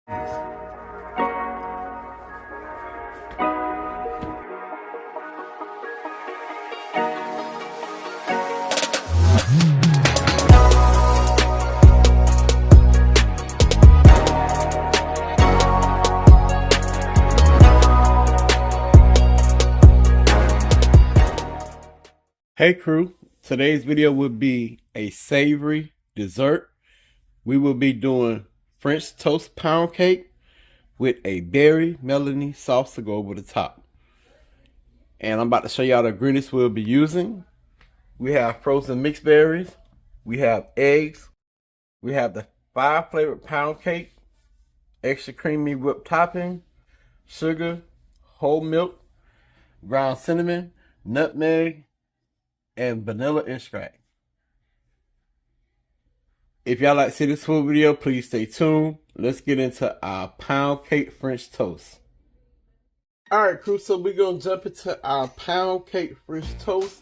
Hey crew, today's video will be a savory dessert. We will be doing French toast pound cake with a berry melony sauce to go over the top. And I'm about to show y'all the ingredients we'll be using. We have frozen mixed berries, we have eggs, we have the 5 flavored pound cake, extra creamy whipped topping, sugar, whole milk, ground cinnamon, nutmeg, and vanilla extract. If y'all like to see this full video, please stay tuned. Let's get into our pound cake French toast. Alright crew, so we're going to jump into our pound cake French toast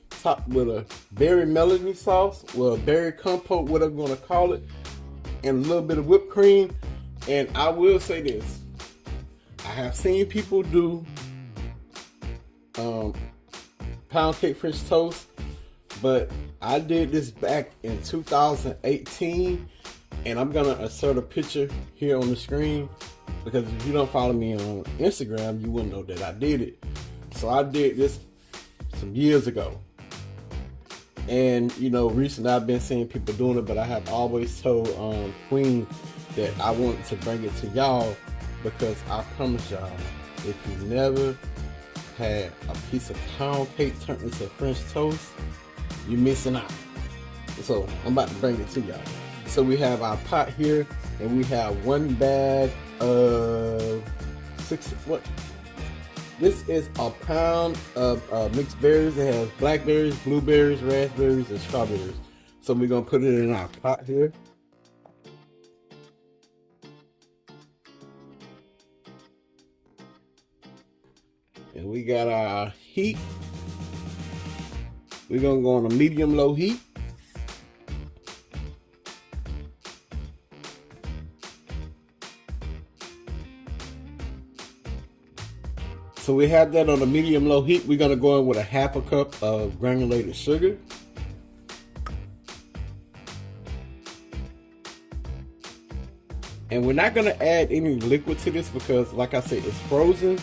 topped with a berry melony sauce, well, berry compote, whatever you want to call it, and a little bit of whipped cream. And I will say this, I have seen people do pound cake French toast, but I did this back in 2018, and I'm gonna insert a picture here on the screen, because if you don't follow me on Instagram, you wouldn't know that I did it. So I did this some years ago, and you know, recently I've been seeing people doing it, but I have always told Queen that I wanted to bring it to y'all, because I promise y'all, if you never had a piece of pound cake turned into French toast, you're missing out. So I'm about to bring it to y'all. So we have our pot here, and we have 1 bag of this is a pound of mixed berries. It has blackberries, blueberries, raspberries, and strawberries. So we're gonna put it in our pot here. And we got our heat. We're gonna go on a medium-low heat. So we have that on a medium-low heat. We're gonna go in with a 1/2 cup of granulated sugar. And we're not gonna add any liquid to this because, like I said, it's frozen.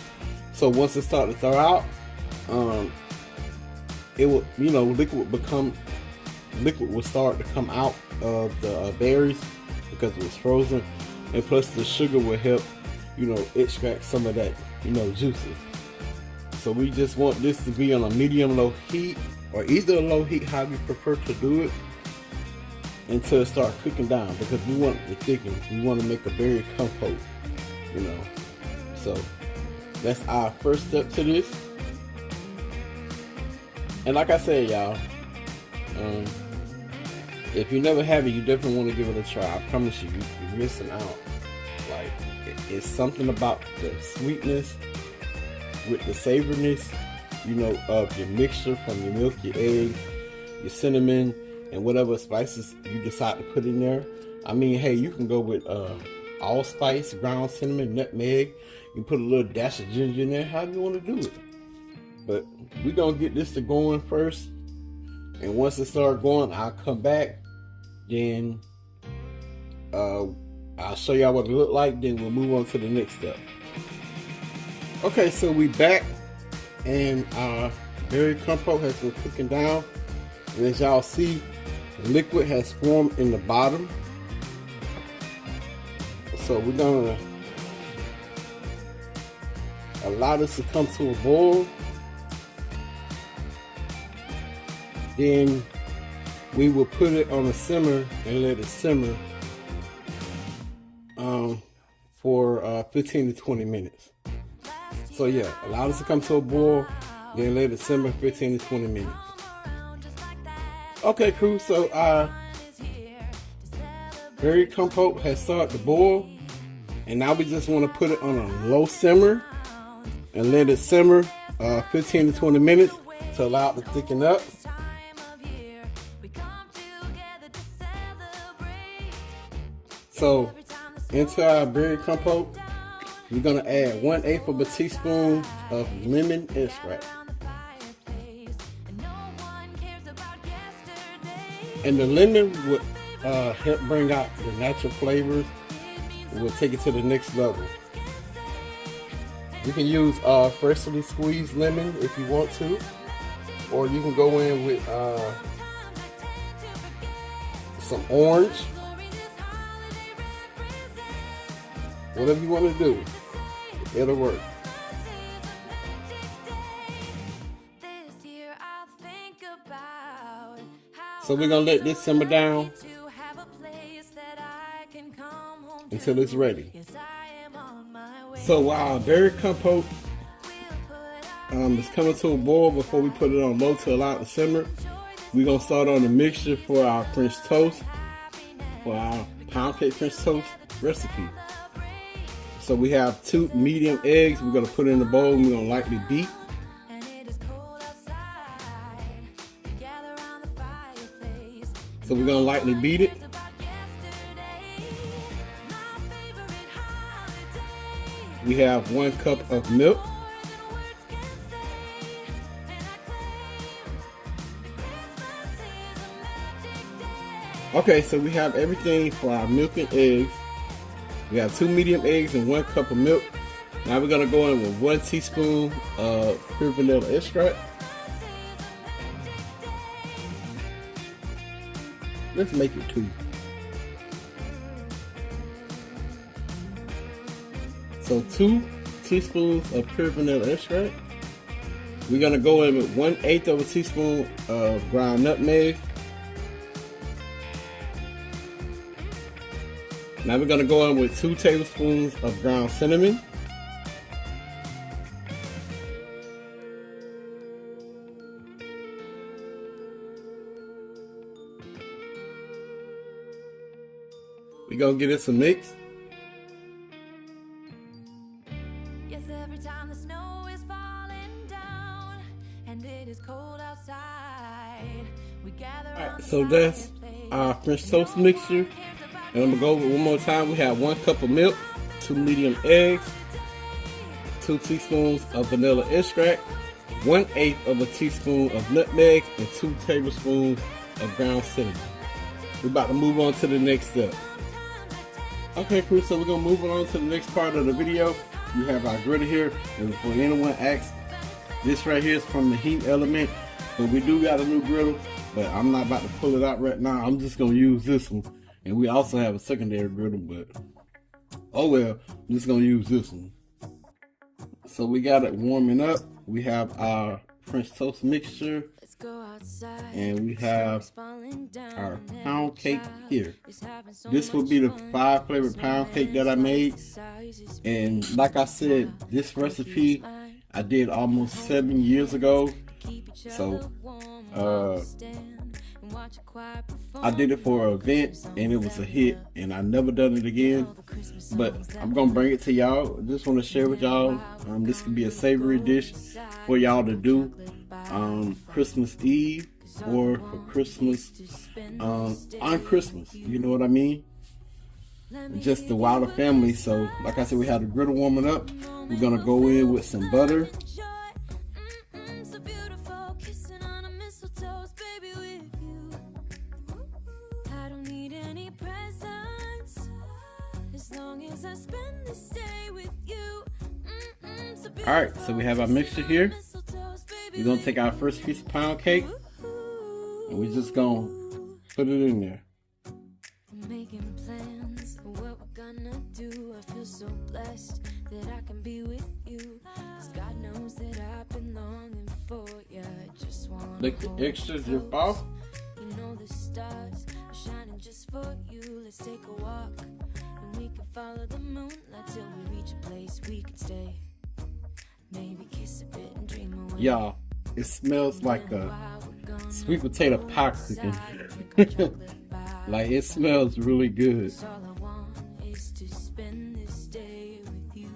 So once it starts to thaw out, it will, you know, liquid will start to come out of the berries because it was frozen, and plus the sugar will help, you know, extract some of that, you know, juices. So we just want this to be on a medium-low heat, or either a low heat, however you prefer to do it, until it starts cooking down, because we want it to thicken. We want to make a berry compote, you know. So that's our first step to this. And like I said, y'all, if you never have it, you definitely want to give it a try. I promise you, you're missing out. Like, it's something about the sweetness with the savoriness, you know, of your mixture from your milk, your eggs, your cinnamon, and whatever spices you decide to put in there. I mean, hey, you can go with allspice, ground cinnamon, nutmeg. You can put a little dash of ginger in there, however you want to do it. But we're gonna get this to going first, and once it starts going, I'll come back. Then I'll show y'all what it look like. Then we'll move on to the next step. Okay, so we back, and our berry compote has been cooking down, and as y'all see, liquid has formed in the bottom. So we're gonna allow this to come to a boil. Then we will put it on a simmer and let it simmer for 15 to 20 minutes. So yeah, allow this to come to a boil, then let it simmer 15 to 20 minutes. Okay, crew, so our berry compote has started to boil, and now we just want to put it on a low simmer and let it simmer 15 to 20 minutes to allow it to thicken up. So into our berry compote, we're gonna add 1/8 of a teaspoon of lemon extract. And the lemon would help bring out the natural flavors. It will take it to the next level. You can use freshly squeezed lemon if you want to, or you can go in with some orange. Whatever you want to do, it'll work. So we're gonna let this simmer down until it's ready. So while our berry compote is coming to a boil before we put it on low to allow it to simmer, we're gonna start on the mixture for our French toast, for our pound cake French toast recipe. So we have 2 medium eggs. We're gonna put in the bowl and we're gonna lightly beat. So we're gonna lightly beat it. We have 1 cup of milk. Okay, so we have everything for our milk and eggs. We have 2 medium eggs and 1 cup of milk. Now we're gonna go in with 1 teaspoon of pure vanilla extract. Let's make it 2. So 2 teaspoons of pure vanilla extract. We're gonna go in with 1/8 of a teaspoon of ground nutmeg. Now we're gonna go in with 2 tablespoons of ground cinnamon. We're gonna get this a mix. Yes, every time the snow is falling down and it is cold outside, we gather. Alright, so that's our French toast mixture. And I'm gonna go over it one more time. We have 1 cup of milk, 2 medium eggs, 2 teaspoons of vanilla extract, 1/8 of a teaspoon of nutmeg, and 2 tablespoons of ground cinnamon. We're about to move on to the next step. Okay, crew, so we're gonna move on to the next part of the video. We have our griddle here, and before anyone asks, this right here is from the Heat Element. But we do got a new griddle, but I'm not about to pull it out right now. I'm just gonna use this one. And we also have a secondary griddle, but oh well, I'm just gonna use this one. So we got it warming up. We have our French toast mixture, and we have our pound cake here. This will be the 5 flavored pound cake that I made. And like I said, this recipe I did almost 7 years ago. So I did it for an event and it was a hit, and I never done it again. But I'm gonna bring it to y'all. Just want to share with y'all. This could be a savory dish for y'all to do Christmas Eve or for Christmas on Christmas. You know what I mean? Just the wilder family. So like I said, we have the griddle warming up. We're gonna go in with some butter. Alright, so we have our mixture here. We're going to take our first piece of pound cake and we're just going to put it in there. Making plans for what we're gonna do. I feel so blessed that I can be with you. 'Cause God knows that I've been longing for you. I just want let the extra drip off. You know the stars are shining just for you. Let's take a walk and we can follow the moonlight till we reach a place we can stay. Maybe kiss a bit and dream away. Y'all, it smells like a sweet potato pie cooking. Like, it smells really good. All I want is to spend this day with you.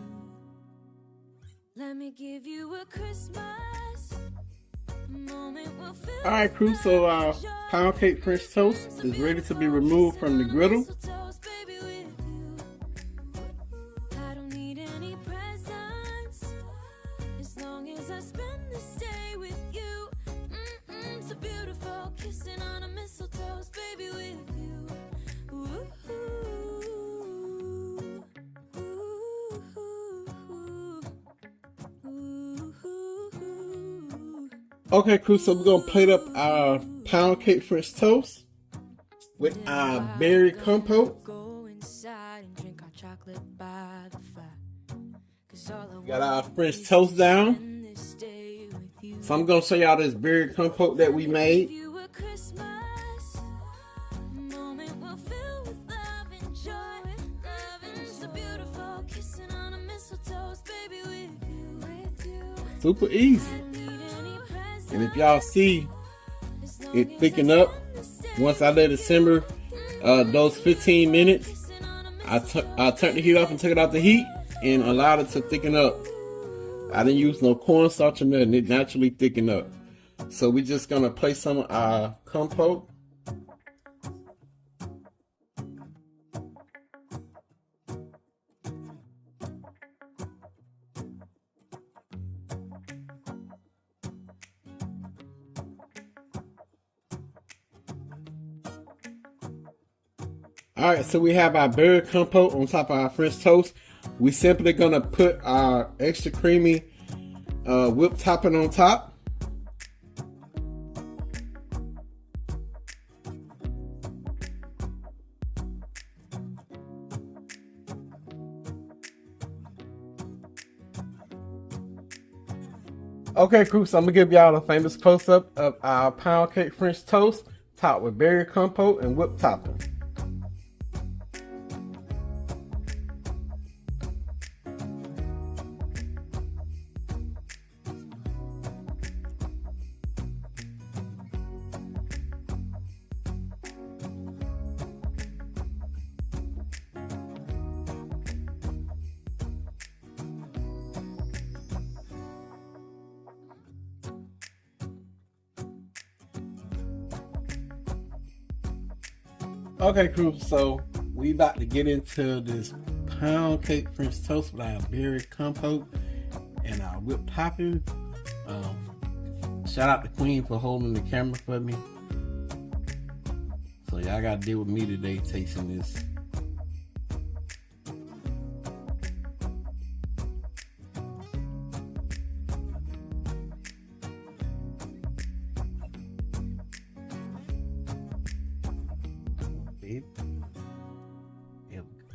Let me give you a Christmas moment. We'll fill. Alright, crew, so our pound cake French toast is ready to be removed from the griddle. Okay, crew, so we're gonna plate up our pound cake French toast with our berry compote. Go inside and drink our chocolate by the fire. 'Cause all I Got our want French is toast to down. spend this day with you. So I'm gonna show y'all this berry compote that we made. Give you a Christmas moment we'll fill with love and joy. Loving so beautiful, kissing on a mistletoe, baby, with you. Super easy. And if y'all see it thicken up, once I let it simmer those 15 minutes, I turned the heat off and took it out the heat and allowed it to thicken up. I didn't use no cornstarch or nothing. It naturally thickened up. So we're just gonna place some of our compote. Alright, so we have our berry compote on top of our French toast. We simply gonna put our extra creamy whipped topping on top. Okay, crew, so I'm gonna give y'all a famous close-up of our pound cake French toast topped with berry compote and whipped topping. Okay, crew, so we about to get into this pound cake French toast with our berry compote and our whipped topping. Shout out to Queen for holding the camera for me. So y'all gotta deal with me today tasting this. There we go.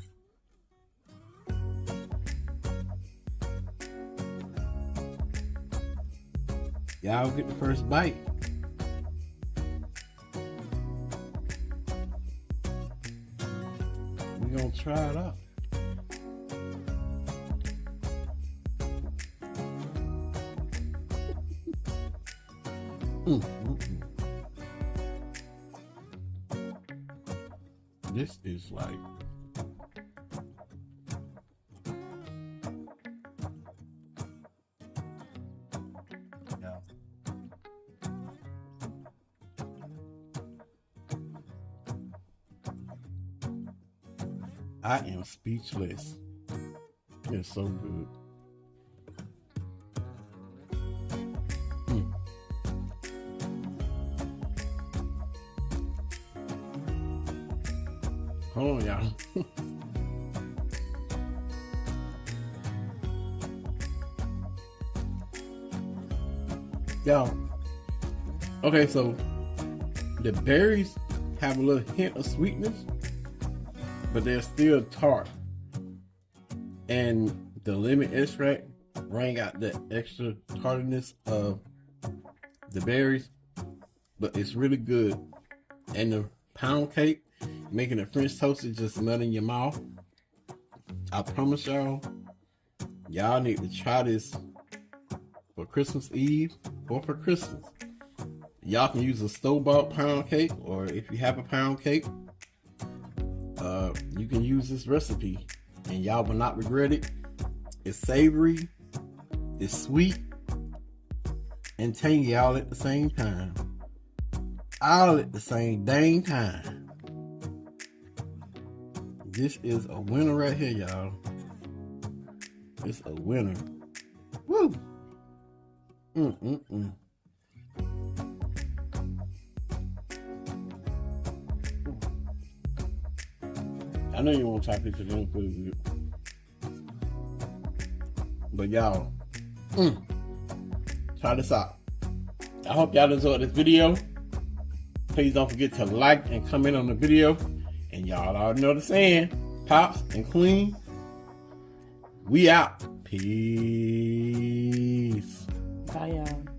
Y'all get the first bite. We're gonna try it out. This is like I am speechless. It's so good. Hold on, y'all. Y'all. Okay, so the berries have a little hint of sweetness, but they're still tart. And the lemon extract bring out the extra tartness of the berries, but it's really good. And the pound cake, making a French toast is just melt in your mouth. I promise y'all need to try this for Christmas Eve or for Christmas. Y'all can use a store-bought pound cake, or if you have a pound cake, you can use this recipe and y'all will not regret it. It's savory, it's sweet, and tangy all at the same time. All at the same dang time. This is a winner right here, y'all. It's a winner. Woo! I know you want to try picture them for it, but y'all, try this out. I hope y'all enjoyed this video. Please don't forget to like and comment on the video. And y'all already know the saying, Pops and Queen, we out. Peace. Bye, y'all.